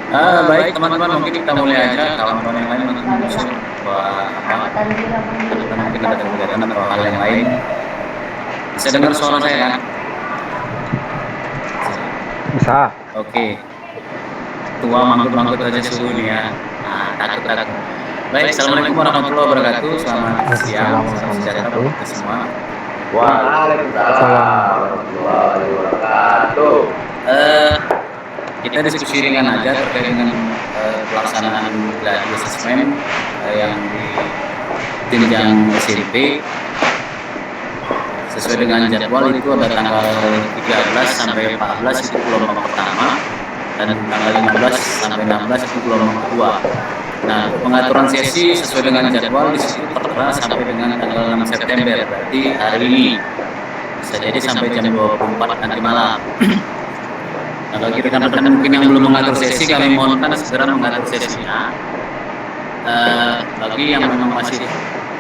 Baik teman-teman, mungkin kita mulai aja. Kawan-kawan yang lain mungkin menyusul buat apa? Kita mungkin ada kegiatan atau hal yang lain. Bisa dengar suara saya kan? Bisa. Bisa. Oke. Tua manggut-manggut aja suhu nih ya. Nah, takut-takut. Baik, assalamualaikum warahmatullahi wabarakatuh. Selamat siang, Waalaikumsalam salam warahmatullahi sejahtera wabarakatuh. buat kita semua. Waalaikumsalam Salam. warahmatullahi wabarakatuh. Eh, kita diskusi ringan aja terkait dengan pelaksanaan gladi assessment yang di jenjang SMP. Sesuai dengan jadwal itu ada tanggal 13 sampai 14 itu gelombang pertama dan tanggal 15 sampai 16 itu gelombang kedua. Nah, pengaturan sesi sesuai dengan jadwal di situ tertera sampai dengan tanggal 6 September, berarti hari ini. Bisa jadi sampai jam 24 nanti malam. Nah, bagi rekan-rekan mungkin yang belum mengatur sesi, kami mohonkan segera mengatur sesinya. Bagi yang memang masih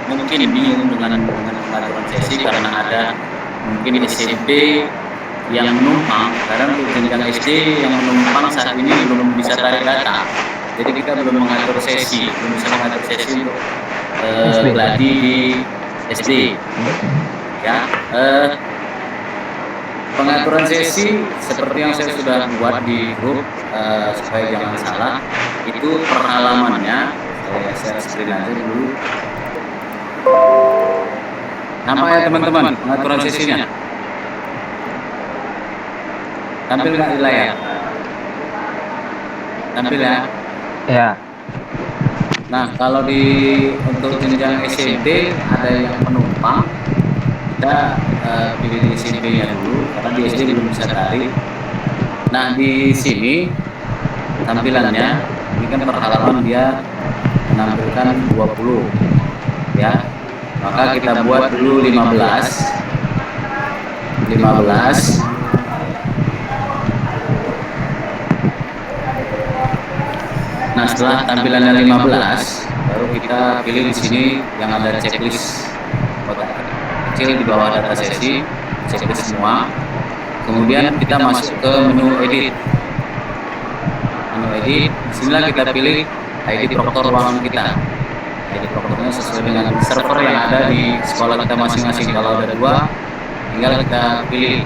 mungkin bingung dengan pengaturan sesi karena ada mungkin SMP yang menumpang, kadang untuk jenjang SD yang menumpang saat ini belum bisa tarik data, jadi kita belum mengatur sesi, belum bisa mengatur sesi untuk gladi di SD ya. Pengaturan sesi seperti yang saya sudah buat di grup, supaya jangan salah, itu per halamannya saya share screen aja dulu. Nampak ya teman-teman pengaturan sesinya? Tampil nggak di layar? Tampil ya? Ya. Nah, kalau untuk jenjang SMP ada yang penumpang, kita pilih di SMP-nya dulu karena di SD belum bisa tarik. Nah, di sini tampilannya ini kan per halaman dia menampilkan 20 ya. Maka kita buat dulu 15. Nah, setelah tampilannya 15, baru kita pilih di sini yang ada checklist kotak kecil di bawah data sesi, checklist semua. Kemudian kita masuk ke menu edit. Disinilah kita pilih ID proktor ruangan kita. ID proktornya sesuai dengan server yang ada di sekolah kita masing-masing. Kalau ada 2, tinggal kita pilih.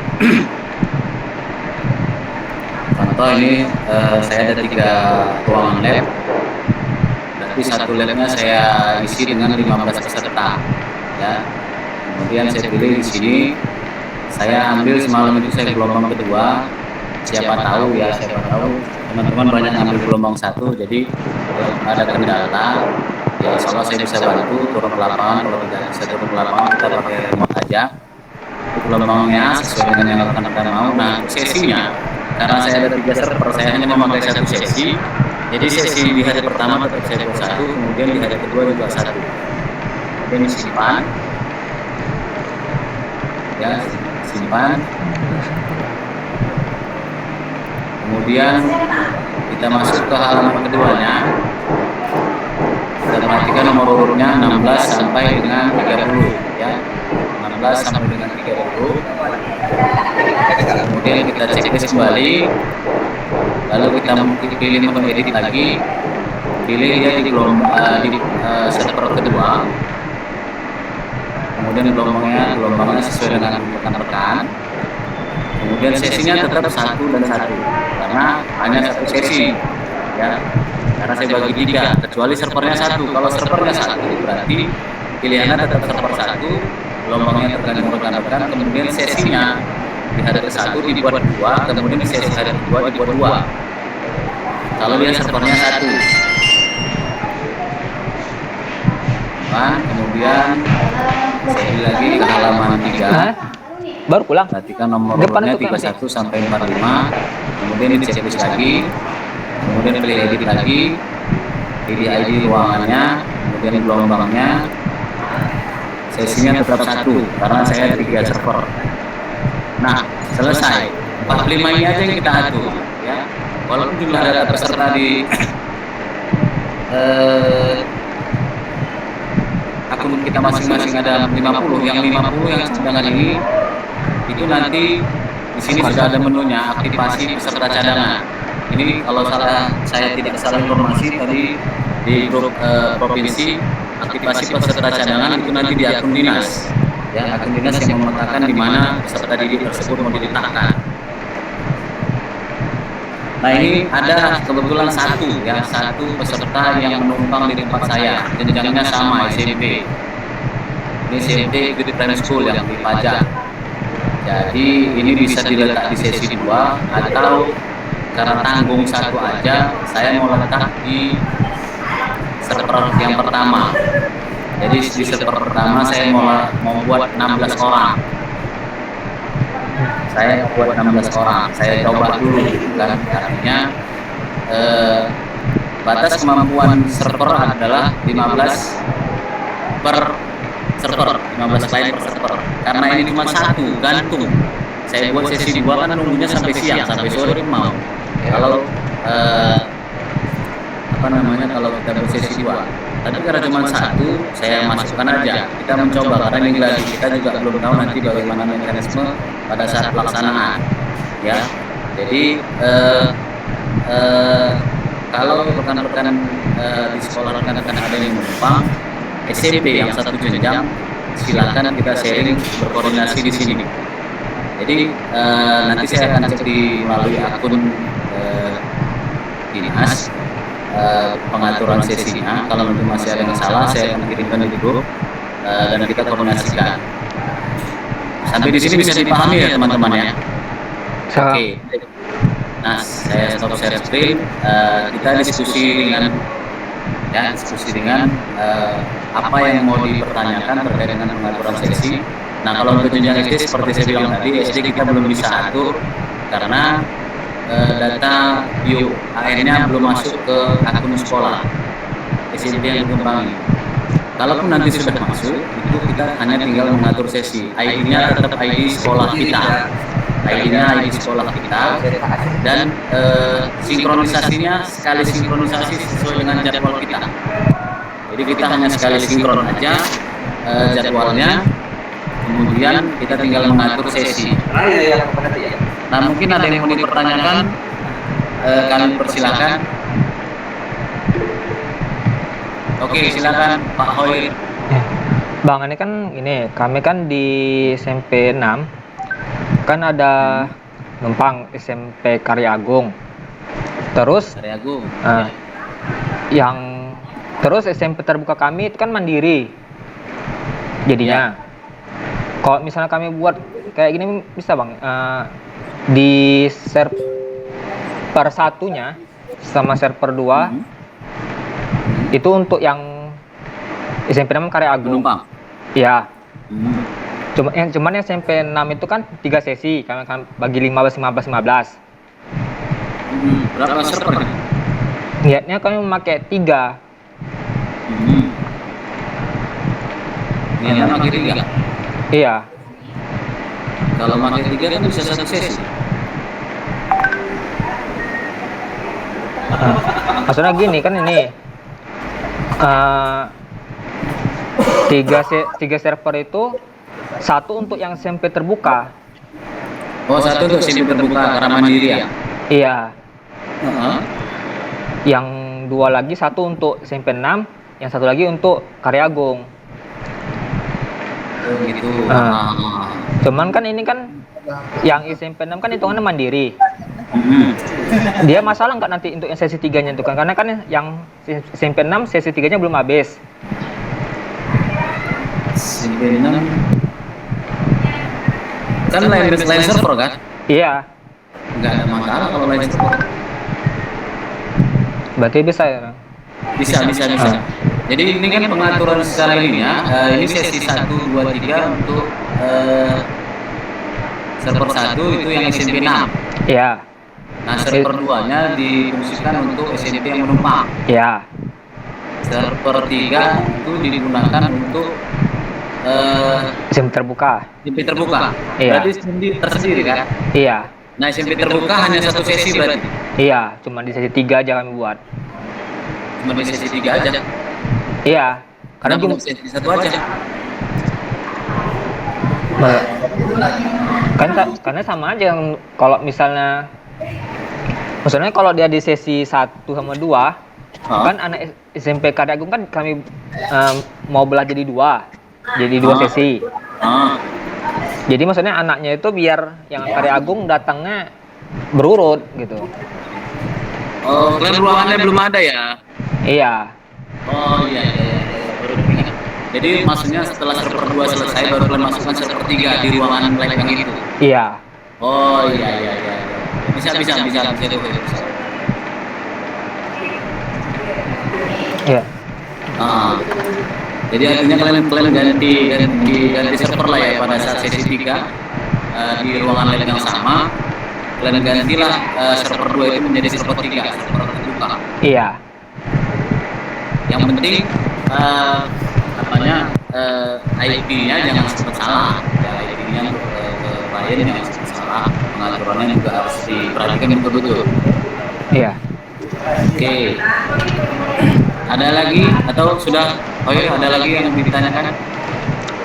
Contoh ini saya ada 3 ruangan lab. Berarti satu labnya saya isi dengan 15 peserta. Ya. Kemudian saya pilih di sini. Saya ambil semalam itu saya gelombang kedua. Siapa tahu teman-teman banyak ambil gelombang 1, jadi kalau ada kendala ya insya Allah saya bisa bantu turun ke lapangan. Kalau tidak bisa turun ke lapangan, kita pakai remote aja. Untuk gelombangnya sesuai dengan yang rekan-rekan mau. Nah, sesinya karena saya ada 3 server, saya hanya memakai 1 sesi. Jadi sesi di hari pertama tetap saya buat 1, kemudian di hari kedua juga 1. Kemudian disimpan. Ya, simpan. Kemudian kita masuk ke halaman keduanya. Kita perhatikan nomor urutnya 16 sampai dengan 30 ya. 16 sampai dengan 30. Kemudian kita checklist kembali. Lalu kita pilih menu edit lagi. Pilih dia di server kedua. Kemudian gelombangnya sesuai dengan rekan-rekan. Kemudian sesinya tetap 1 dan 1 karena hanya 1 sesi ya. Karena saya bagi 3, kecuali servernya 1. Kalau servernya 1 berarti pilihannya tetap server 1, gelombangnya tergantung rekan-rekan. Kemudian sesinya di hari ke-1 dibuat 2, kemudian di sesi hari kedua dibuat 2. Kalau dia servernya 1. Kemudian saya pilih lagi ke halaman 3. Baru pulang. Perhatikan nomor urutnya 31 sampai 45. Kemudian di checklist lagi. Kemudian pilih edit lagi. Pilih ID ruangannya, kemudian gelombangnya. Sesinya tetap 1 karena saya 3 server. Nah, selesai. 45 ini aja yang kita atur ya. Walaupun jumlah data peserta di akun kita masing-masing ada 50, yang cadangan ini itu nanti di sini sudah ada menunya aktivasi peserta cadangan. Ini kalau saya tidak salah informasi tadi di grup provinsi, aktivasi peserta cadangan itu nanti di akun dinas. Ya, akun dinas yang memetakan di mana peserta didik tersebut mau diletakkan. Nah, ini ada kebetulan satu peserta yang menumpang di tempat saya, jenjangnya sama SMP. Ini SMP Good Primary School yang di Pajak. Jadi ini bisa diletak di sesi 2 atau karena tanggung satu aja, saya mau letak di server yang pertama. Jadi di server pertama saya mau buat 16 orang. Saya buat 16 orang. Saya coba dulu, kan? Artinya batas kemampuan server adalah 15 per server, 15 klien per server. Karena ini cuma satu, gantung. Saya buat sesi 2 kan nunggunya sampai siang, sampai sore mau. Kalau kalau kita buat sesi 2, tapi karena cuma satu, saya masukkan aja. Kita mencoba karena ini lagi kita juga belum tahu nanti bagaimana mekanisme pada saat pelaksanaan, ya. Jadi kalau rekan-rekan di sekolah rekan-rekan ada yang menumpang SMP yang satu jenjang, silakan kita sharing berkoordinasi di sini. Jadi nanti saya akan cek melalui akun dinas pengaturan sesinya. Kalau nanti masih ada yang salah, saya akan kirimkan di grup dan kita koordinasikan. Sampai di sini bisa dipahami ya teman-teman ya. Oke. Nah, saya stop share screen. Kita diskusi dengan apa yang mau dipertanyakan terkait dengan pengaturan sesi. Nah, kalau untuk jenjang SD seperti saya bilang tadi, SD kita belum bisa atur karena data bio akhirnya belum masuk ke akun sekolah SMP yang dikembangi. Kalaupun nanti sudah masuk, itu kita hanya tinggal mengatur sesi. ID-nya tetap ID sekolah kita. ID-nya ID sekolah kita, dan sinkronisasinya sekali sinkronisasi sesuai dengan jadwal kita. Jadi kita hanya sekali sinkron aja jadwalnya, kemudian kita tinggal mengatur sesi. Nah, mungkin ada yang mau dipertanyakan, kami persilakan. Oke, silakan Pak Hoir. Bang, ini kan kami kan di SMP 6 kan ada numpang SMP Karya Agung. Terus Karya Agung. Terus SMP terbuka kami itu kan mandiri. Jadinya kalau misalnya kami buat kayak gini bisa Bang, di server satunya sama server 2 itu untuk yang SMP 6 Karya Agung. Penumpang. Iya. Cuman yang SMP 6 itu kan 3 sesi, kan bagi 15. Berapa server? Niatnya kami memakai 3. Niatnya pakai 3? Iya. Kalau pakai 3 kan bisa satu sesi. Maksudnya gini kan ini 3 server itu, satu untuk yang SMP terbuka. Oh, satu untuk SMP terbuka karena mandiri ya? Iya. Yang 2 lagi, satu untuk SMP 6, yang satu lagi untuk Karya Agung. Oh gitu. Cuman kan ini kan yang SMP 6 kan hitungannya mandiri. Dia masalah nggak nanti untuk yang sesi 3-nya itu kan? Karena kan yang SMP 6 sesi 3-nya belum habis. SMP 6 kan lain server kan? Iya. Nggak ada masalah kalau lain server. Berarti bisa ya? Bisa. Jadi ini kan pengaturan secara ininya, ini sesi 1, 2, 3 untuk server 1 itu yang SMP 6. Iya. Nah, server 2-nya difungsikan untuk SMP yang menumpang. Iya. Server 3 itu digunakan untuk SMP terbuka. SMP terbuka. Iya. Berarti tersendiri kan? Iya. Nah, SMP terbuka hanya satu sesi berarti? Iya, cuma di sesi 3 aja kami buat. Cuma di sesi 3 aja? Iya. Karena cuma sesi 1 aja? Karena sama aja kalau misalnya Maksudnya kalau dia di sesi 1 sama 2, Oh. kan anak SMP Karya Agung kan kami mau belah jadi 2. Jadi 2 sesi. Oh. Jadi maksudnya anaknya itu biar yang Karya Agung datangnya berurut gitu. Oh, kalian ruangannya belum ada ya? Iya. Oh iya. Baru ingat. Jadi maksudnya setelah server 2 selesai baru kalian masukkan server 3 di ruangan lab yang itu. Iya. Oh iya. Bisa. Iya. Ah. Jadi artinya kalian ganti server lah ya pada saat sesi 3 di ruangan lab yang sama. Kalian gantilah server 2 itu menjadi server 3, server terbuka. Iya. Yang penting IP-nya jangan sempat salah. Ya, IP-nya ke klien jangan sempat salah. Pengaturannya juga harus diperhatikan betul-betul. Iya. Oke. Ada lagi atau sudah? Oh iya, ada lagi yang ditanyakan?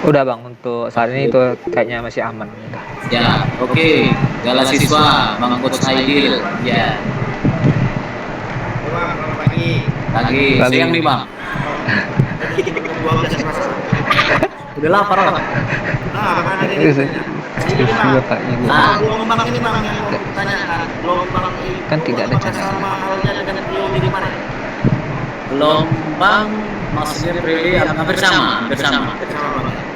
Udah Bang, untuk saat ini itu kayaknya masih aman. Udah. Ya, oke. Gala siswa, Bang Coach Aidil. Ya. Pagi. Siang nih Bang. Udah lapar Bang. Gelombang ini Bang yang mau ditanyakan. Gelombang ini Kan tidak ada cara. sama halnya dengan periode kemarin. Gelombang maksudnya periode hampir sama. Sama Bang.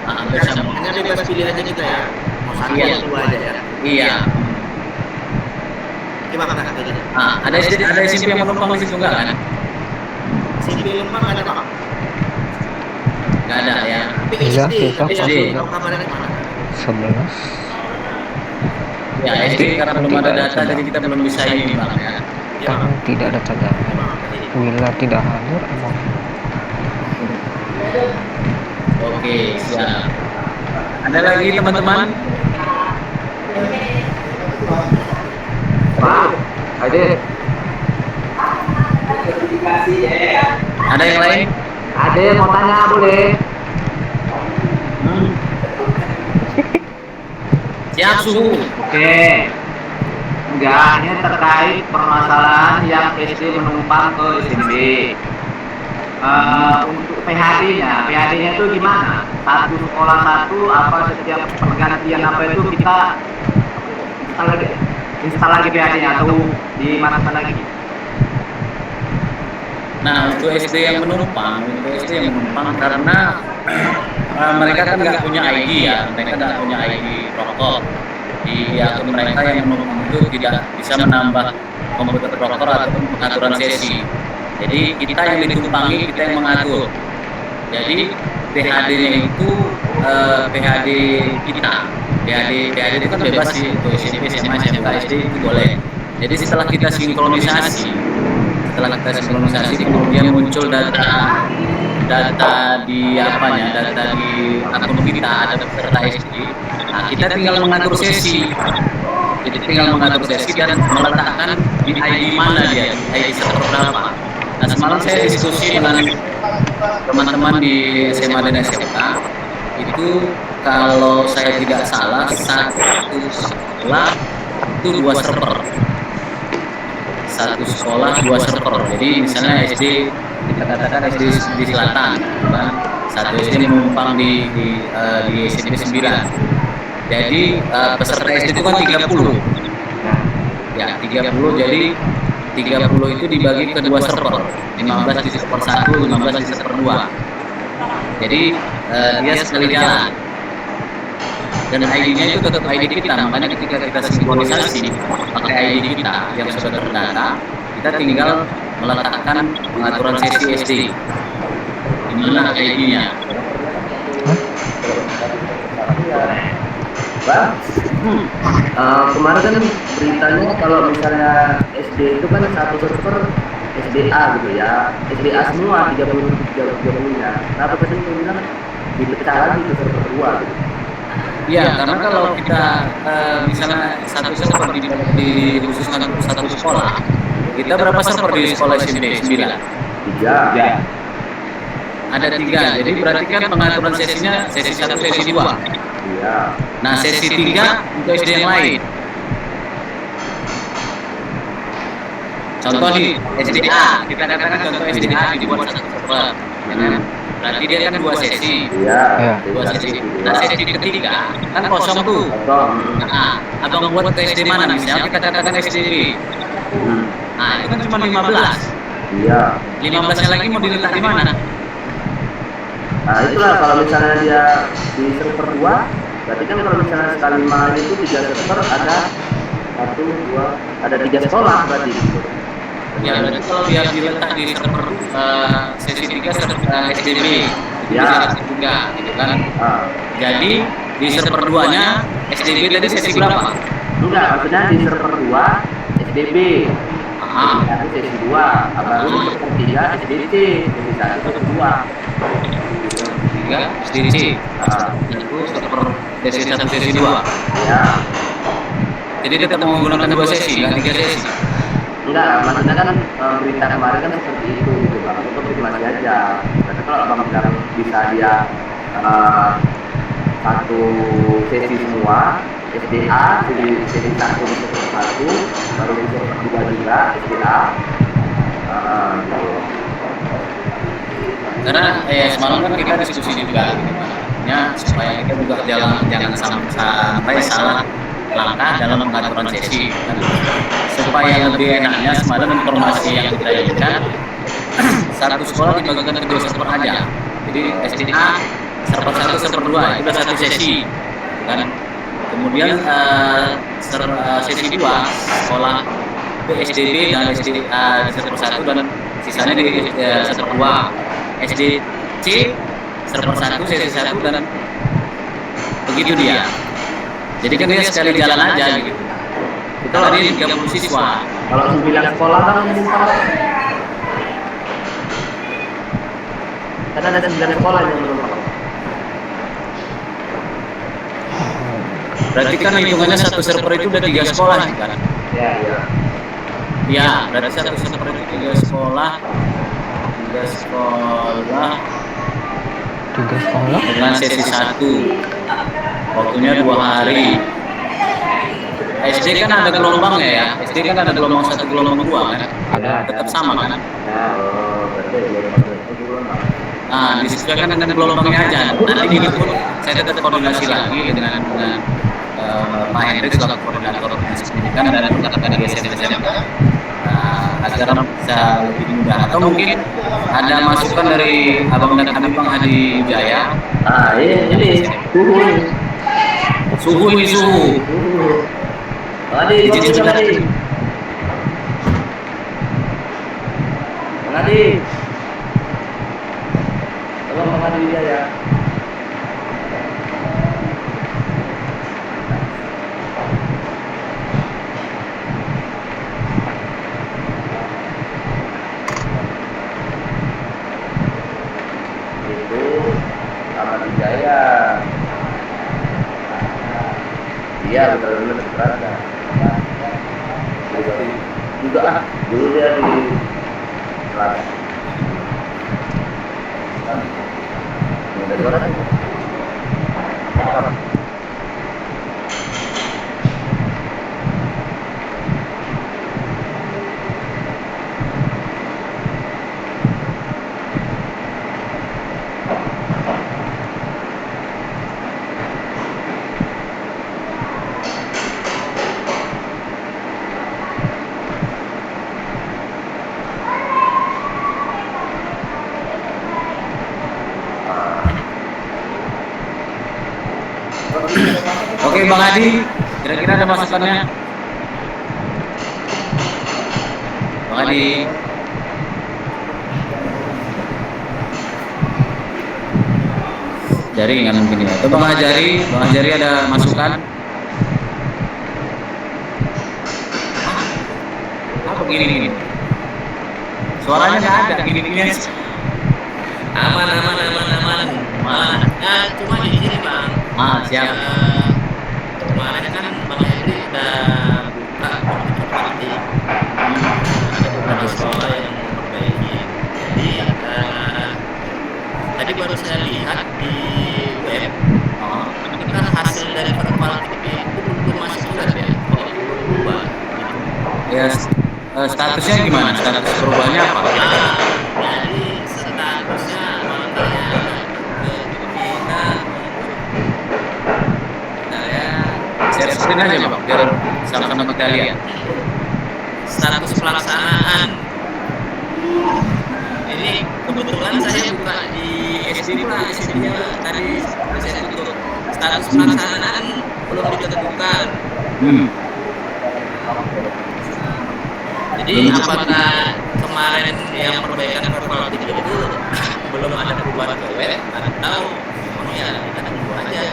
Hampir sama. Hanya bebas pilih aja kita ya. Mau satu Iya. atau 2 aja ya. Iya. Gimana kata gitu? Ada SMP yang menumpang di situ enggak kan? SMP Lembang ada Bang. Enggak ada ya. Tapi Iya, SD, kita SD. Tahu kabarnya kemana? 11. Ya, SD karena belum ada data jadi kita belum bisa ini Bang ya. Iya Kan Bang. tidak ada cadangan. Iya, Bang. Tadi. Wila tidak hadir emang. Oke, siap. Ada lagi teman-teman? Bang, hadir. Ada yang lain? Ada mau tanya boleh? Siap suhu. Oke. Enggak, ini terkait permasalahan yang SD menumpang ke SMP. Untuk PHD-nya itu gimana? Satu sekolah satu, apa setiap pergantian apa itu kita install lagi PHD-nya atau dimasukkan lagi? Nah, untuk SD yang menumpang karena mereka kan nggak punya ID ya, mereka nggak punya ID rokok. Di akun mereka yang menumpang itu tidak bisa menambah komputer rokok ataupun pengaturan sesi. Jadi kita yang ditumpangi, kita yang mengatur. Jadi PHD-nya itu PHD kita. PHD itu kan bebas sih untuk SMP, SMA, SMK, SD itu boleh. Jadi setelah kita sinkronisasi, kemudian muncul data di data di akun kita ada peserta SD. Nah, kita tinggal mengatur sesi. Jadi tinggal mengatur sesi dan meletakkan di ID mana dia, di ID server berapa. Nah, semalam saya diskusi dengan teman-teman di SMA dan SMK. Itu kalau saya tidak salah satu sekolah itu 2 server. Satu sekolah 2 server. Jadi misalnya SD, kita katakan SD di selatan, kan? Satu SD menumpang di SMP 9. Jadi peserta SD itu kan 30. Ya, 30. Jadi 30 itu dibagi ke 2 server. 15 di server 1, 15 di server 2. Jadi dia sekali jalan. Dan ID-nya itu tetap ID kita, makanya ketika kita sinkronisasi pakai ID kita yang sudah terdata, kita tinggal meletakkan pengaturan sesi SD. Di mana ID-nya? Bang, kemarin kan beritanya kalau misalnya SD itu kan satu server SDA gitu ya, SDA semua 30-nya. Kenapa tadi saya bilang dipecah lagi ke server 2 gitu? Iya, karena kalau kita misalnya satu server dikhususkan untuk satu sekolah, kita berapa server di sekolah SMP 9? 3. Ada 3, jadi berarti kan pengaturan sesinya sesi 1, sesi 2. Iya. Nah, sesi 3 untuk SD yang lain. contoh nih SDA, kita katakan contoh SDA dibuat satu server, ya kan? Berarti dia kan 2 sesi. Iya. Dua sesi. Nah, sesi ketiga kan kosong tuh. Kosong. Nah, abang buat ke SD mana? Misalnya kita katakan SDB. Nah, itu kan cuma 15. Iya. 15-nya lagi mau diletak di mana? Nah itulah kalau misalnya dia di server 2, berarti kan kalau misalnya sekali main itu 3 server ada 1, 2, ada 3 sekolah berarti gitu. Ya berarti kalau dia diletak di server sesi 3 SDB, itu Ya. sesi 3 gitu kan. Ah. Jadi di server 2-nya SDB tadi sesi berapa? Enggak, maksudnya di server 2 SDB. Ah, Sesi 1 sesi 2, abang di server 3 SDC, sesi 1 sesi 2. 3 SDC. Ah. Itu server sesi 1 sesi 2. Ya. Jadi tetap menggunakan 2 sesi, nggak 3 sesi. Enggak, maksudnya kan berita kemarin kan seperti itu gitu bang, itu konfirmasi aja. Tapi kalau abang bilang bisa dia satu sesi semua, SDA, sesi 1 di server 1, baru di server 2 juga SDA. Gitu. Karena semalam kan kita diskusi juga gitu kan. Ya, supaya kita juga jangan sampai salah langkah dalam pengaturan sesi kan. Supaya lebih enaknya semalam informasi yang kita inginkan satu sekolah dibagikan ke 2 server aja. Jadi SDA server 1 server 2 itu udah 1 sesi kan. Kemudian sesi 2 sekolah PSDB dan SDA di server 1 dan sisanya di server 2. SDC server 1 sesi 1 dan begitu dia. Jadi kan dia sekali jalan aja gitu. Kita tadi 30 siswa. Kalau 9 sekolah kan menumpang. Kan ada 9 sekolah yang menumpang. Berarti kan hitungannya satu server itu udah 3 sekolah kan? Ya, ya. Ya, berarti satu server itu 3 sekolah. 3 sekolah 3 sekolah dengan sesi 1. Waktunya 2 hari. SD kan ada gelombangnya ya. SD kan ada gelombang 1, gelombang 2 kan? Ada. Tetap sama kan? Nah, berarti gelombang. Nah, disesuaikan dengan gelombangnya aja. Nanti gitu pun saya tetap koordinasi lagi dengan Pak Hendrik selaku koordinator dinas pendidikan dan rekan-rekan di SMK. Agar bisa lebih mudah. Atau mungkin ada masukan dari abang dan kami Bang Hadi Wijaya. Ah, ini suhu. Suhu. Adi, Izin sebentar. Adi. Bang Adi. Tolong Bang Adi ya. Itu Ahmad Wijaya. Iya, betul-betul berada. Juga dulu dia di kelas. Ada suara kan? Oke Bang Hadi, kira-kira ada masukannya? Bang Hadi. Jaringan mungkin ya. Itu Bang Ajari ada masukan? Apa gini? Suaranya nggak ada, gini-gini aja. Aman. Nah, cuma di sini Bang. Siap. Kemarin kan Bang Hendri udah buka party. Ada beberapa sekolah yang memperbaiki. Jadi tadi baru saya lihat di web. Tapi kan hasil dari perkualitas itu belum masuk juga ya. Kalau itu belum berubah. Ya, statusnya gimana? Status perubahannya apa? Jadi statusnya makanya ke pimpinan nah ya Share screen aja bang, biar sama-sama kita lihat. status pelaksanaan ini kebetulan saya buka di SD Pak, SD-nya tadi saya tutup. Status pelaksanaan belum ditentukan. Jadi apakah kemarin yang perbaikan perpalatif itu belum ada perubahan ke web atau memang ya kita tunggu aja.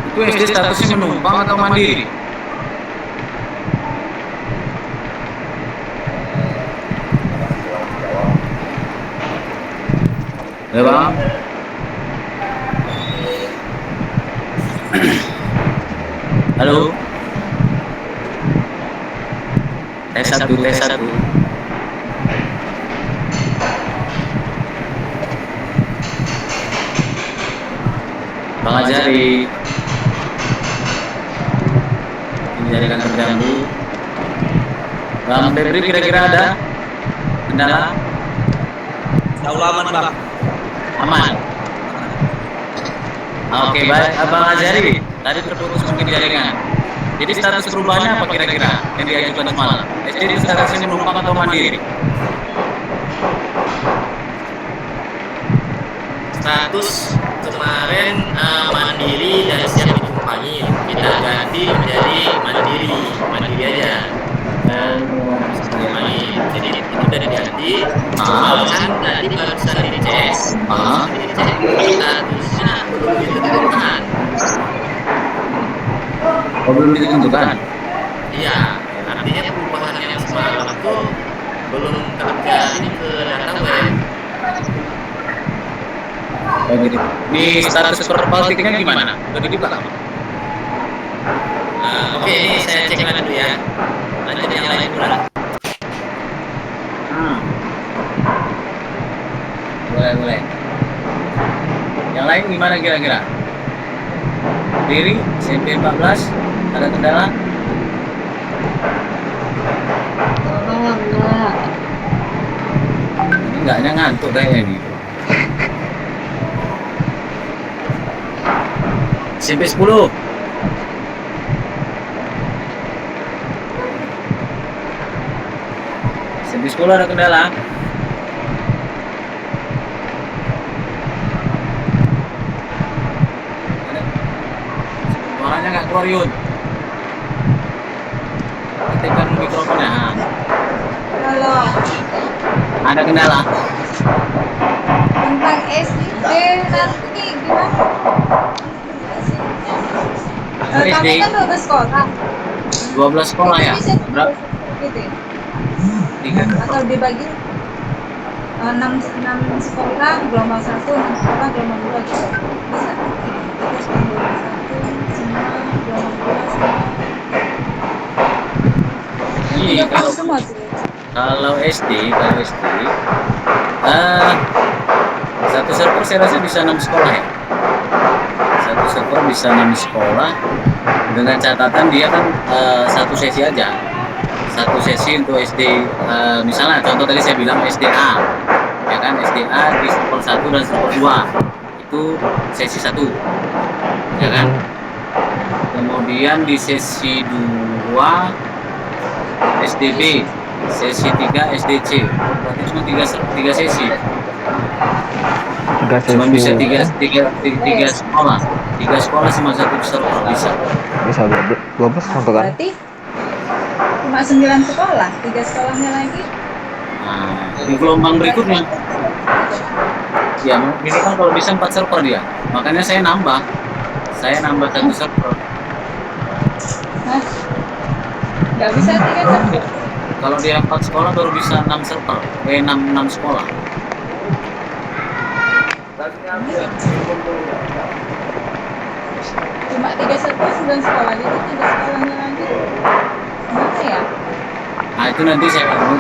Itu SD statusnya menumpang atau mandiri? Ya bang. Halo. Tes 1, tes 1. Bang Ajari. Jaringan terganggu. Bang Febri kira-kira ada kendala? Aman Bang. Aman. Oke, baik. Abang Azari, tadi terputus mungkin jaringan. Jadi status perubahannya apa kira-kira yang diajukan semalam? SD itu statusnya menumpang atau mandiri? Status kemarin mandiri dan siap ditumpangi, kita ganti menjadi mandiri aja. Jadi itu udah diganti. Kan tadi barusan dicek, statusnya belum ditentukan. Oh, belum ditentukan? Iya, artinya perubahan yang semalam itu belum terjadi ke data web. Oh gitu. Di status perpaltiknya gimana? Udah dibuka? Oke, ini saya cek dulu ya. Lanjut yang lain dulu. Boleh. Yang lain gimana kira-kira? Diri, SMP 14, ada kendala? Enggaknya ngantuk kayaknya nih. SMP 10. SMP 10 ada kendala? Suaranya nggak keluar Yun. Aktifkan mikrofonnya. Halo, Ada kendala? tentang SD nanti gimana? Kami SD kan 12 sekolah. 12 sekolah ya? Bisa Berapa? gitu ya? 3. Atau dibagi 6 sekolah gelombang 1, 6 sekolah gelombang 2 gitu. Bisa? Terus gelombang 1 semua gelombang 2 semua. Iya, 30 semua tuh. kalau SD satu server saya rasa bisa 6 sekolah ya. Satu server bisa 6 sekolah dengan catatan dia kan satu sesi aja. Satu sesi untuk SD, misalnya contoh tadi saya bilang SDA, ya kan, SDA di server 1 dan server 2 itu sesi 1, ya kan. Kemudian di sesi 2 SDB, sesi 3 SDC, berarti cuma 3 sesi. Cuma bisa 3 sekolah, 3 sekolah sama satu server bisa. Bisa 12 contoh kan? Berarti cuma 9 sekolah, 3 sekolahnya lagi. Nah, di gelombang berikutnya, ya minimal kalau bisa 4 server dia. Makanya saya nambah satu server. Hah? Nggak bisa 3 server. Kalau dia 4 sekolah baru bisa 6 server, 6 sekolah. Cuma 3 server 9 sekolah, jadi 3 sekolahnya lagi. Gimana ya? Nah itu nanti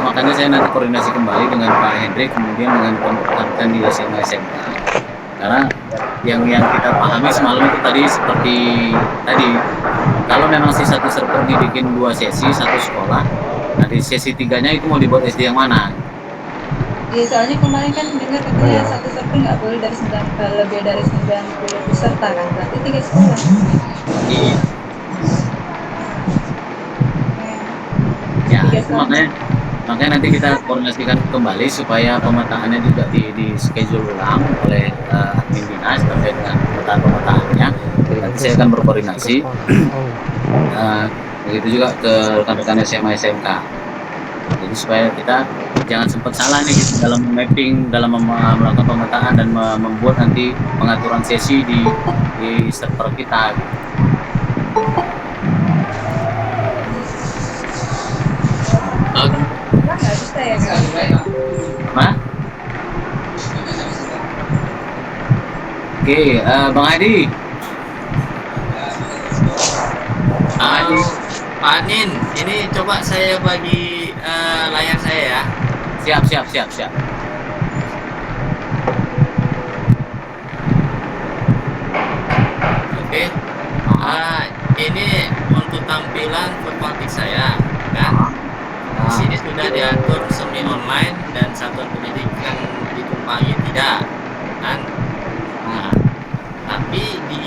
makanya saya nanti koordinasi kembali dengan Pak Hendrik, kemudian dengan rekan di SMA SMK. Karena yang kita pahami semalam itu tadi seperti tadi kalau memang si satu server dibikin 2 sesi satu sekolah, nah di sesi 3-nya itu mau dibuat SD yang mana? Iya, soalnya kemarin kan dengar katanya satu server nggak boleh lebih dari 90 peserta kan, berarti 3 sekolah. Iya. Ya, Tiga itu sekolah. makanya nanti kita koordinasikan kembali supaya pemetaannya juga di schedule ulang oleh admin dinas terkait dengan pemetaannya. Nanti saya akan berkoordinasi. Begitu juga ke rekan-rekan SMA SMK. Jadi supaya kita jangan sempat salah nih gitu, dalam mapping, dalam melakukan pemetaan dan membuat nanti pengaturan sesi di server kita. Gitu. Nggak bisa ya Kak? Hah? Oke, Bang Hadi. Halo, Pak Anin, ini coba saya bagi layar saya ya. Siap. Oke. Ini untuk tampilan informatik saya, kan? Di sini sudah diatur semi online dan satuan pendidikan ditumpangi tidak, kan? Nah, tapi di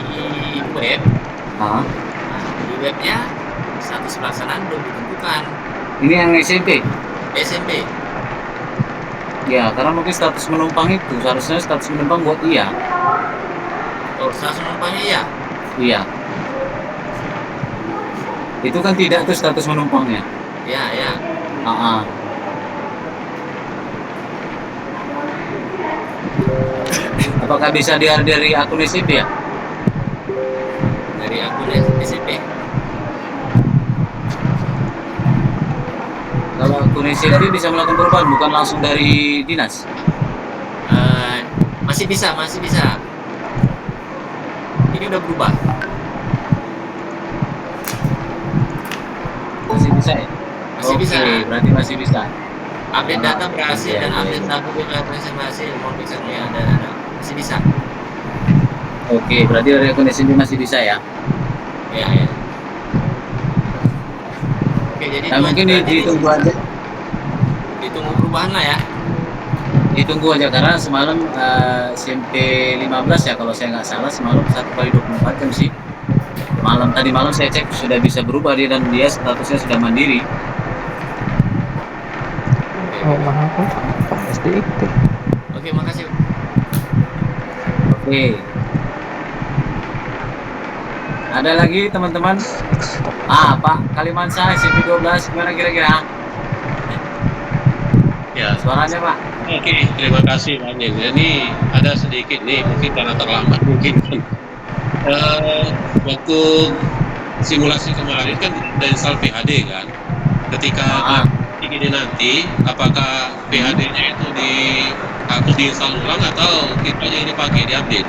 web, Ah, di webnya status pelaksanaan belum ditentukan. ini yang SMP. SMP. Ya, karena mungkin status menumpang itu seharusnya status menumpang buat iya. Oh, status penumpangnya ya? Iya. Itu kan tidak tuh status menumpangnya. Ya. Apakah bisa dari akun SMP ya? Dari akun SMP. Kalau akun SMP bisa melakukan perubahan, bukan langsung dari dinas. Masih bisa. Ini udah berubah. Masih bisa ya? Masih bisa. Berarti masih bisa. Update data berhasil dan Iya. update status referensi berhasil. Mau bisa ya ada. Masih bisa. Oke, berarti dari akun SMP masih bisa ya? Ya. Oke, jadi Nah, mungkin ditunggu aja. Ditunggu perubahan lah ya. Ditunggu aja karena semalam SMP 15 ya kalau saya nggak salah semalam 1 kali 24 jam sih. Tadi malam saya cek sudah bisa berubah dia dan dia statusnya sudah mandiri. Oh, mahal kan? SDIT. Oke, makasih. Oke. Ada lagi teman-teman? Pak Kalimansa SMP 12 gimana kira-kira? Ya, Suaranya Pak? oke, terima kasih Pak Anin. Ini ada sedikit nih, mungkin karena terlambat mungkin. Waktu simulasi kemarin kan udah install PHD kan. Ketika ini nanti, apakah PHD-nya itu harus diinstal ulang atau kita ini pakai diupdate?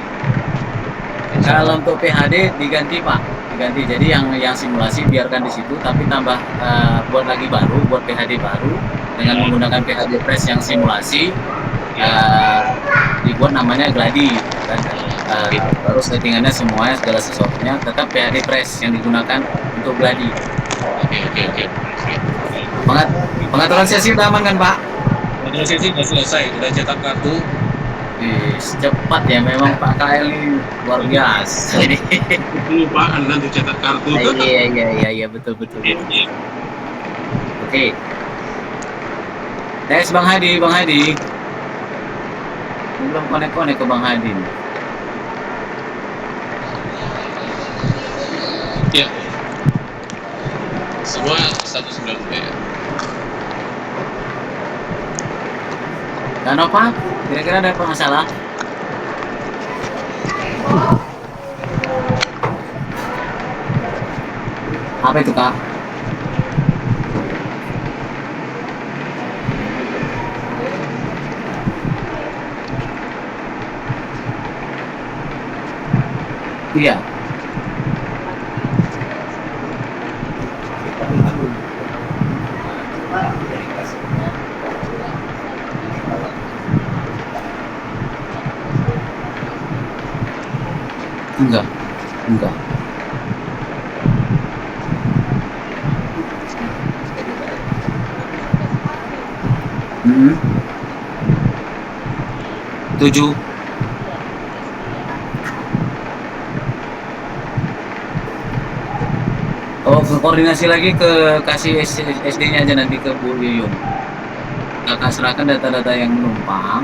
Kalau untuk PHD diganti Pak, diganti. Jadi yang simulasi biarkan di situ, tapi tambah buat lagi baru, buat PHD baru dengan menggunakan PHD Press yang simulasi. Dibuat namanya Gladi dan baru settingannya semuanya segala sesuatunya tetap PHD Press yang digunakan untuk Gladi. Oke. Pengaturan sesi udah aman kan Pak? Pengaturan sesi sudah selesai, udah cetak kartu. Cepat ya memang Pak KL ini luar biasa. Kelupaan nanti cetak kartu. Iya betul. Oke. Tes Bang Hadi. Belum konek-konek ke Bang Hadi. Ya. Semua 192 ya. Dan apa? Kira-kira ada apa masalah? Apa itu Kak? Iya. Enggak. Hmm. 7. Oh, koordinasi lagi ke kasih SD-nya aja nanti ke Bu Yuyun. Kakak serahkan data-data yang menumpang,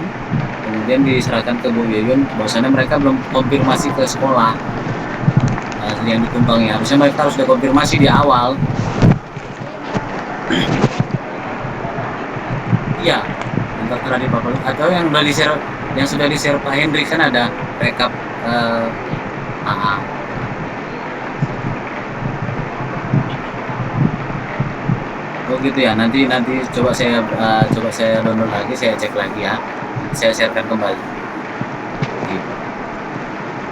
kemudian diserahkan ke Bu Yuyun. Bahwasannya mereka belum konfirmasi ke sekolah yang ditumpangi. Harusnya mereka harus konfirmasi di awal. Iya, yang tertera di papan atau yang sudah di-share, yang sudah di-share Pak Hendrik kan ada rekap AA. Oh gitu ya. Nanti coba saya download lagi, saya cek lagi ya. Saya sharekan kembali. Oke.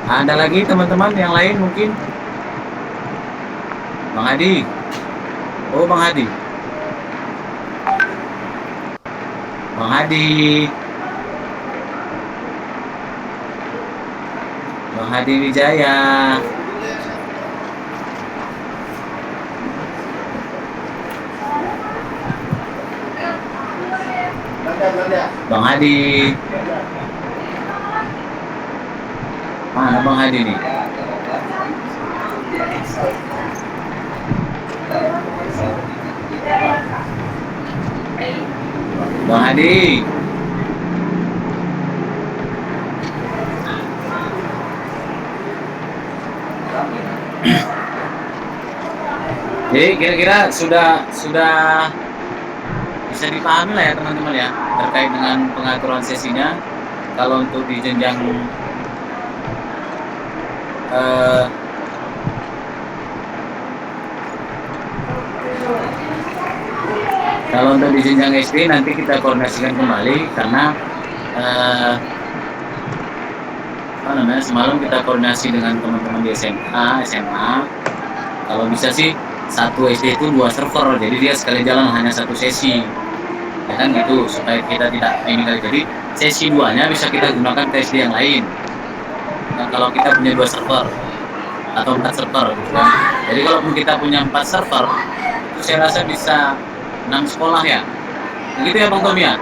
Ada lagi teman-teman yang lain mungkin? Bang Hadi. Oh, Bang Hadi. Bang Hadi. Bang Hadi Wijaya. Bang Hadi. Mana Bang Hadi nih? Bang Hadi. Jadi kira-kira sudah bisa dipahami lah ya teman-teman ya terkait dengan pengaturan sesinya. Kalau untuk di jenjang SD nanti kita koordinasikan kembali karena semalam kita koordinasi dengan teman-teman di SMA. Kalau bisa sih satu SD itu 2 server, jadi dia sekali jalan hanya satu sesi, ya kan gitu, supaya kita tidak ini kali. Jadi sesi 2-nya bisa kita gunakan ke SD yang lain. Nah, kalau kita punya 2 server atau 4 server, gitu kan. Jadi kalaupun kita punya 4 server, itu saya rasa bisa 6 sekolah ya. Begitu ya Bang Tommy ya.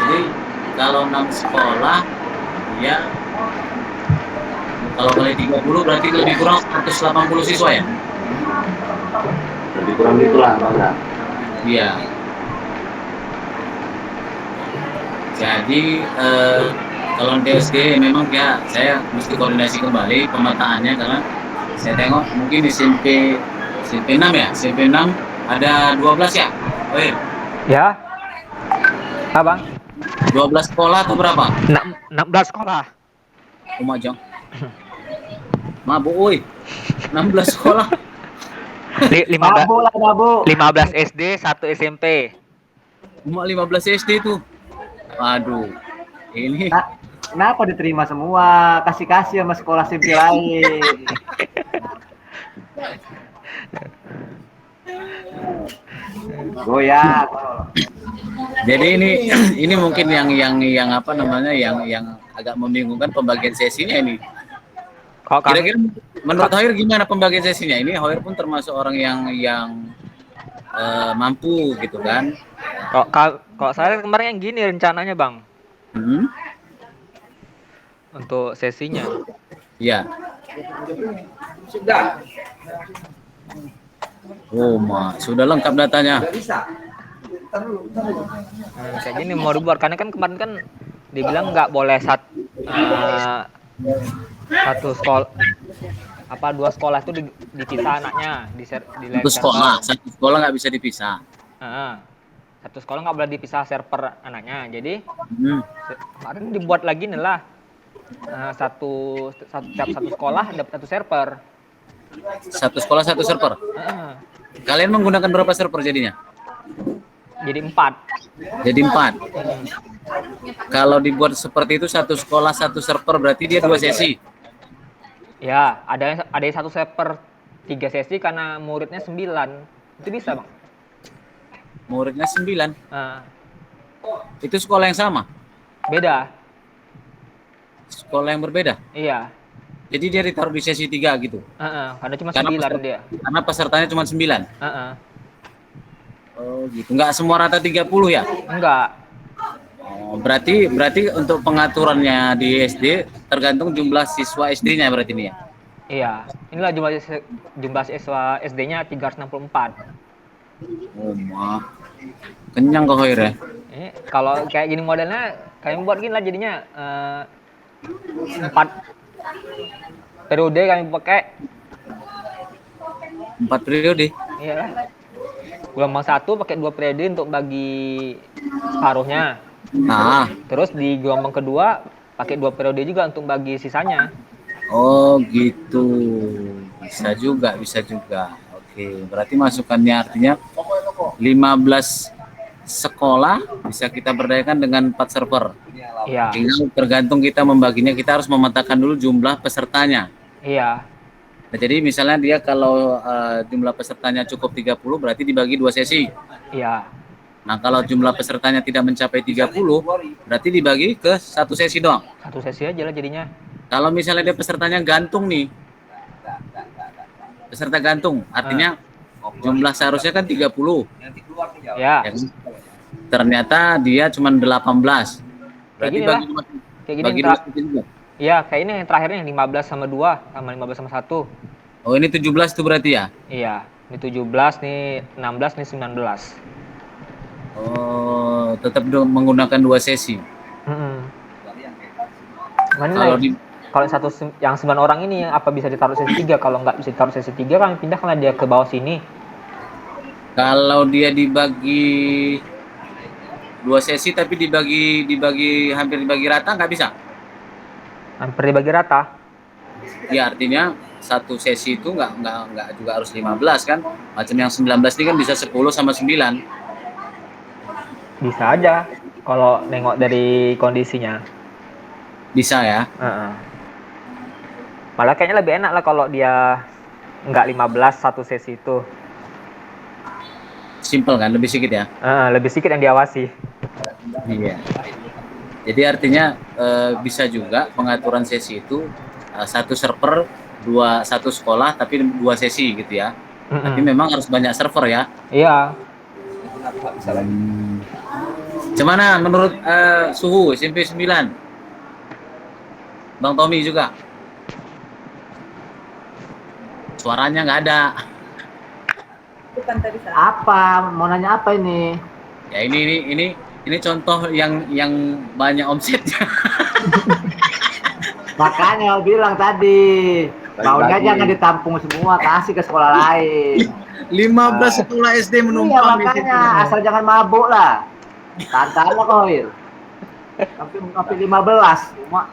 Jadi kalau 6 sekolah, ya kalau kali 30 berarti lebih kurang 180 siswa ya? Lebih kurang gitulah, Bang. Iya. Jadi kalau DSG memang ya saya mesti koordinasi kembali pemetaannya karena saya tengok mungkin di SMP 6 ya, SMP 6 ada 12 ya? Oh iya. Ya. Abang. 12 sekolah atau berapa? 16 sekolah. Umajang. Mabuk, woi. 16 sekolah. 15 SD, 1 SMP. Cuma 15 SD tuh. Aduh. Ini Kenapa diterima semua? Kasih sama sekolah sipil lain. Goyah. jadi ini mungkin yang apa namanya yang agak membingungkan pembagian sesinya ini. Kira-kira menurut Hoyer gimana pembagian sesinya? Ini Hoyer pun termasuk orang yang mampu gitu kan. Kok saya kemarin yang gini rencananya Bang. Untuk sesinya. Iya. Oh, sudah lengkap datanya. Kayak gini mau dibuat karena kan kemarin kan dibilang nggak boleh satu sekolah dua sekolah itu dipisah anaknya di Satu sekolah nggak bisa dipisah. Satu sekolah nggak boleh dipisah server anaknya. Jadi kemarin dibuat lagi nih lah satu sekolah dapat satu server. Satu sekolah satu server. Kalian menggunakan berapa server jadinya? Jadi 4. Jadi 4. Kalau dibuat seperti itu satu sekolah satu server berarti dia 2 sesi. Ya, ada satu server 3 sesi karena muridnya 9. Itu bisa, Bang. Muridnya 9. Itu sekolah yang sama? Beda. Sekolah yang berbeda? Iya. Jadi dia ditaruh di sesi 3 gitu? Karena cuma 9 dia. Karena pesertanya cuma 9? Oh gitu. Nggak semua rata 30 ya? Enggak. Oh, berarti untuk pengaturannya di SD tergantung jumlah siswa SD-nya berarti ini ya. Iya. Inilah jumlah siswa SD-nya 364. Oh, mah. Kenyang kok Hoir ya. Kalau kayak gini modelnya, kami buat gini lah jadinya 4 periode kami pakai. 4 periode. Iya lah. Gelombang 1 pakai 2 periode untuk bagi separuhnya. Nah, Terus di gelombang kedua pakai 2 periode juga untuk bagi sisanya. oh gitu. Bisa juga, bisa juga. Oke, berarti masukannya artinya 15 sekolah bisa kita berdayakan dengan 4 server. Iya. Tinggal tergantung kita membaginya, kita harus memetakan dulu jumlah pesertanya. Iya. Nah, jadi misalnya dia kalau jumlah pesertanya cukup 30 berarti dibagi 2 sesi. Iya. Nah, kalau jumlah pesertanya tidak mencapai 30 berarti dibagi ke 1 sesi doang. Satu sesi aja lah jadinya. Kalau misalnya dia pesertanya gantung nih. Peserta gantung, artinya jumlah seharusnya kan 30. Ya. Ya kan? Ternyata dia cuma 18. Berarti gini lah. bagi Kayak gini bagi yang dua sesi juga. Iya, kayak ini yang terakhirnya yang 15 sama 2 sama 15 sama 1. Oh, ini 17 tuh berarti ya? Iya. Ini 17, nih 16, nih 19. Oh, tetap menggunakan 2 sesi. Mana kalau yang 9 orang ini apa bisa ditaruh sesi 3? Kalau nggak bisa ditaruh sesi 3 kami pindahkanlah dia ke bawah sini. Kalau dia dibagi 2 sesi tapi dibagi hampir dibagi rata nggak bisa? Hampir dibagi rata. Ya artinya satu sesi itu nggak juga harus 15 kan? Macam yang 19 ini kan bisa 10 sama 9. Bisa aja kalau nengok dari kondisinya. Bisa ya? Malah kayaknya lebih enak lah kalau dia nggak 15 satu sesi itu. Simple kan? Lebih sedikit ya? Lebih sedikit yang diawasi. Iya. Jadi artinya bisa juga pengaturan sesi itu satu server satu sekolah tapi 2 sesi gitu ya. Tapi memang harus banyak server ya. Iya. Gimana menurut suhu SMP 9? Bang Tommy juga. Suaranya nggak ada. Apa? Mau nanya apa ini? Ya ini contoh yang banyak omsetnya. Makanya aku bilang tadi, maunya jangan ditampung semua, kasih ke sekolah lain. 15 sekolah SD Iya, menumpang di situ. makanya asal jangan mabuk lah. Santai lah kau, Wir. Sampai 15 cuma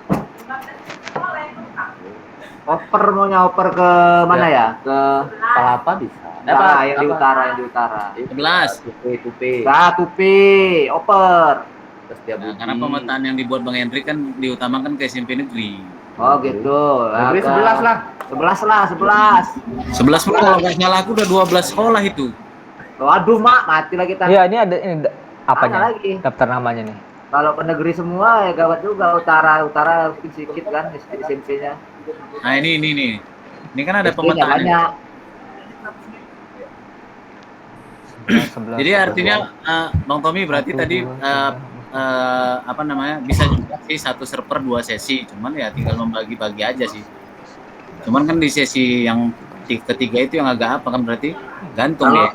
oper ke mana ya? Ke Palapa bisa. nah, yang di utara. 11. Tupi. Oper. Nah, karena pemetaan yang dibuat Bang Hendrik kan diutamakan ke SMP negeri. Oh gitu. Negeri 11 lah. 11. 11 pun kalau nggak salah aku udah 12 sekolah itu. Waduh, Mak, mati lagi kita. Iya, ini ada apanya? Ada lagi. Daftar namanya nih. Kalau ke negeri semua ya gawat juga, utara sedikit kan SMP-nya. Nah ini nih. Ini kan ada SD-nya pemetaan. banyak. Jadi artinya Bang Tommy berarti tadi bisa juga sih satu server 2 sesi, cuman ya tinggal membagi-bagi aja sih. Cuman kan di sesi yang ketiga itu yang agak apa kan berarti gantung dia.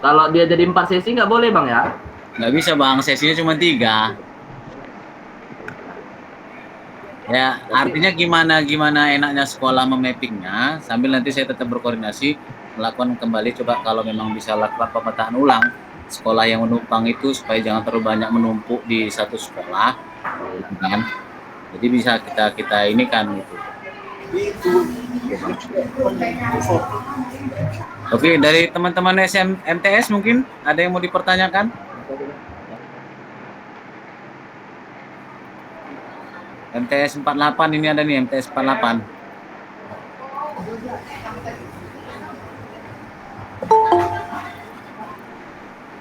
Kalau dia jadi 4 sesi nggak boleh Bang ya? Nggak bisa Bang, sesinya cuma 3. Ya artinya gimana enaknya sekolah memappingnya sambil nanti saya tetap berkoordinasi melakukan kembali coba kalau memang bisa lakukan pemetaan ulang sekolah yang menumpang itu supaya jangan terlalu banyak menumpuk di satu sekolah, gitu kan? Jadi bisa kita ini kan gitu. Oke, dari teman-teman MTS mungkin ada yang mau dipertanyakan? MTS 48 ini ada nih MTS 48.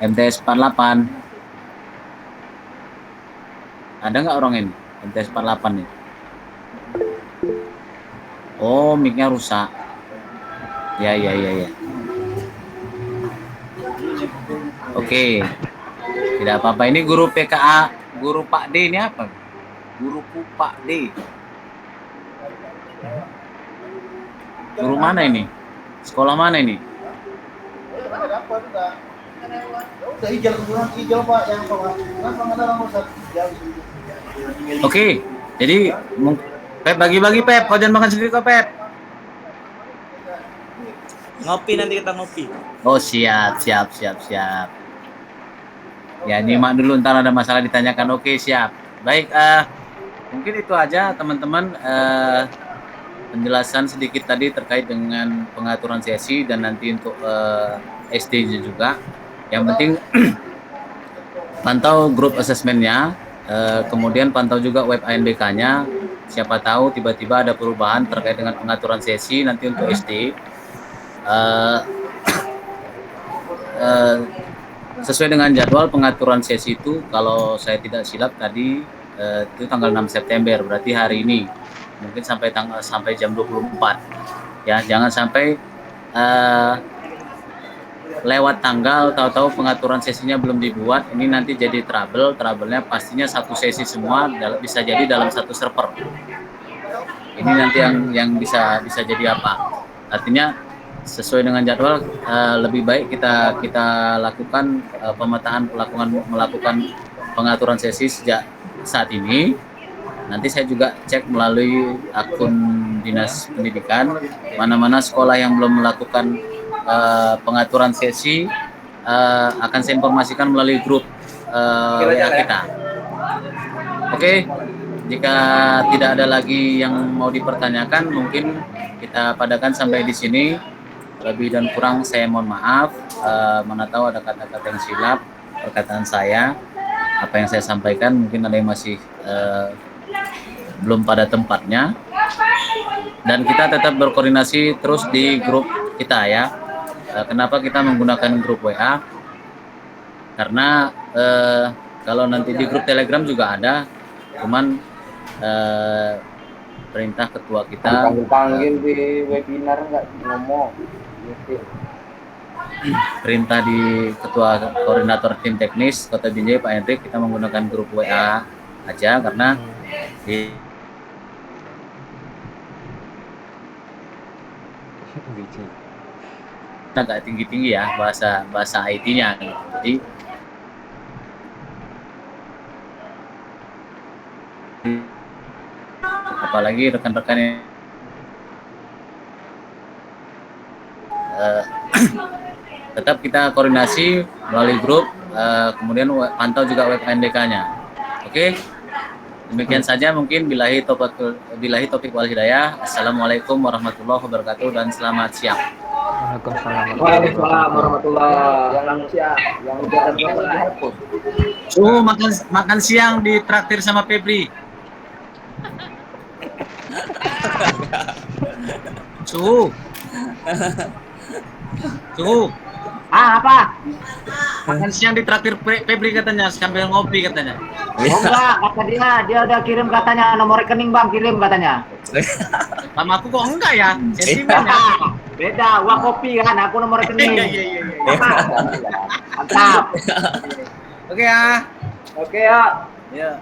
MTS 48. Ada nggak orang ini? MTS 48 nih. Oh, mic-nya rusak. Ya. Oke. Tidak apa-apa. Ini guru PKA, guru Pak D ini apa? Guruku Pak D. Guru mana ini? Sekolah mana ini? Oke. Jadi Pep bagi-bagi Pep. Kau jangan makan sendiri kok Pep. Ngopi nanti kita ngopi. Oh siap. Ya nyimak dulu, ntar ada masalah ditanyakan. Oke siap. Baik, mungkin itu aja teman-teman, penjelasan sedikit tadi terkait dengan pengaturan sesi dan nanti untuk SD juga. Yang penting pantau grup asesmennya, kemudian pantau juga web ANBK-nya. Siapa tahu tiba-tiba ada perubahan terkait dengan pengaturan sesi nanti untuk SD. Sesuai dengan jadwal pengaturan sesi itu, kalau saya tidak silap tadi itu tanggal 6 September, berarti hari ini mungkin sampai jam 24 ya. Jangan sampai lewat tanggal tahu-tahu pengaturan sesinya belum dibuat, ini nanti jadi trouble-nya pastinya satu sesi semua, bisa jadi dalam satu server. Ini nanti yang bisa jadi apa, artinya sesuai dengan jadwal, lebih baik kita lakukan pemetaan melakukan pengaturan sesi sejak saat ini. Nanti saya juga cek melalui akun Dinas Pendidikan mana-mana sekolah yang belum melakukan pengaturan sesi, akan saya informasikan melalui grup WA kita. Oke, jika tidak ada lagi yang mau dipertanyakan, mungkin kita padakan sampai di sini. Lebih dan kurang saya mohon maaf, mana tahu ada kata-kata yang silap perkataan saya, apa yang saya sampaikan mungkin ada yang masih belum pada tempatnya, dan kita tetap berkoordinasi terus di grup kita ya. Kenapa kita menggunakan grup WA? Karena kalau nanti di grup Telegram juga ada, cuman perintah ketua kita panggil di webinar nggak ngomong. Perintah di ketua koordinator tim teknis Kota Binjai Pak Hendrik, kita menggunakan grup WA aja karena di agak tinggi ya bahasa IT-nya gitu. Jadi apalagi rekan-rekan yang tetap kita koordinasi melalui grup, kemudian pantau juga web ANBK-nya. Oke, demikian saja mungkin. Billahi taufiq wal hidayah. Assalamualaikum warahmatullahi wabarakatuh dan selamat siang. Waalaikumsalam warahmatullahi wabarakatuh. Yang udah dihapus. Makan siang di traktir sama Febri. Suhu. Apa? Makan siang di traktir Febri katanya, sambil ngopi katanya. Oh enggak, kata dia udah kirim katanya nomor rekening Bang, kirim katanya. Sama aku kok enggak ya? Sentimen ya. Beda, uang kopi kan, aku nomor rekening. Iya. Mantap. Oke ya. Oke ya. Ya.